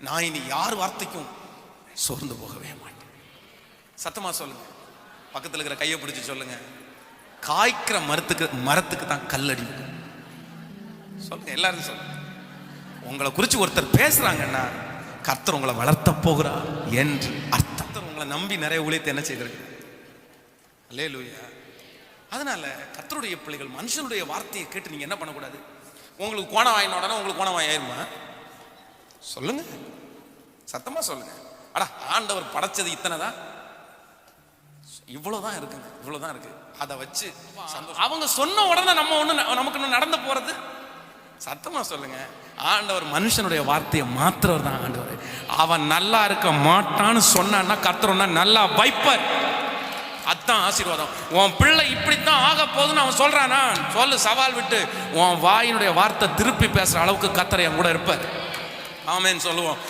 நான் இனி யார் வார்த்தைக்கும் சோர்ந்து போகவே மாட்டேன். சத்தமா சொல்லுங்க. பக்கத்தில் இருக்கிற கையை பிடிச்சி சொல்லுங்க, காய்க்கிற மரத்துக்கு தான் கல்லடி சொல்லுங்க. எல்லாரும் சொல்லுங்க. உங்களை குறித்து ஒருத்தர் பேசுறாங்கன்னா கர்த்தர் உங்களை வளர்த்த போகிறார் என்று அர்த்தம். உங்களை நம்பி நிறைய ஊழியத்தை என்ன செய்திருக்கு. அல்லேலூயா. அதனால கர்த்தருடைய பிள்ளைகள் மனுஷனுடைய வார்த்தையை கேட்டு நீங்க என்ன பண்ணக்கூடாது. உங்களுக்கு கோணம் வாங்கின உடனே உங்களுக்கு கோணம் ஆயிருமா? சொல்லுங்க, சத்தமா சொல்லுங்க. அடா ஆண்டவர் படைச்சது இத்தனைதான், இவ்வளவுதான் இருக்குங்க, இவ்வளவுதான் இருக்கு. அதை வச்சு அவங்க சொன்ன உடனே நமக்கு இன்னும் நடந்து போறது. சத்தமா சொல்லுங்க. ஆண்டவர் மனுஷனுடைய வார்த்தையை மாத்திரவர் தான் ஆண்டவர். அவன் நல்லா இருக்க மாட்டான்னு சொன்னான்னா கர்த்தர் நல்லா வைப்பார். அதான் ஆசீர்வாதம். உன் பிள்ளை இப்படித்தான் ஆக போகுதுன்னு அவன் சொல்றானா, சொல்லு, சவால் விட்டு உன் வாயினுடைய வார்த்தை திருப்பி பேசுற அளவுக்கு கர்த்தர் என் கூட இருப்பார். ஆமென் சொல்லுவோம்.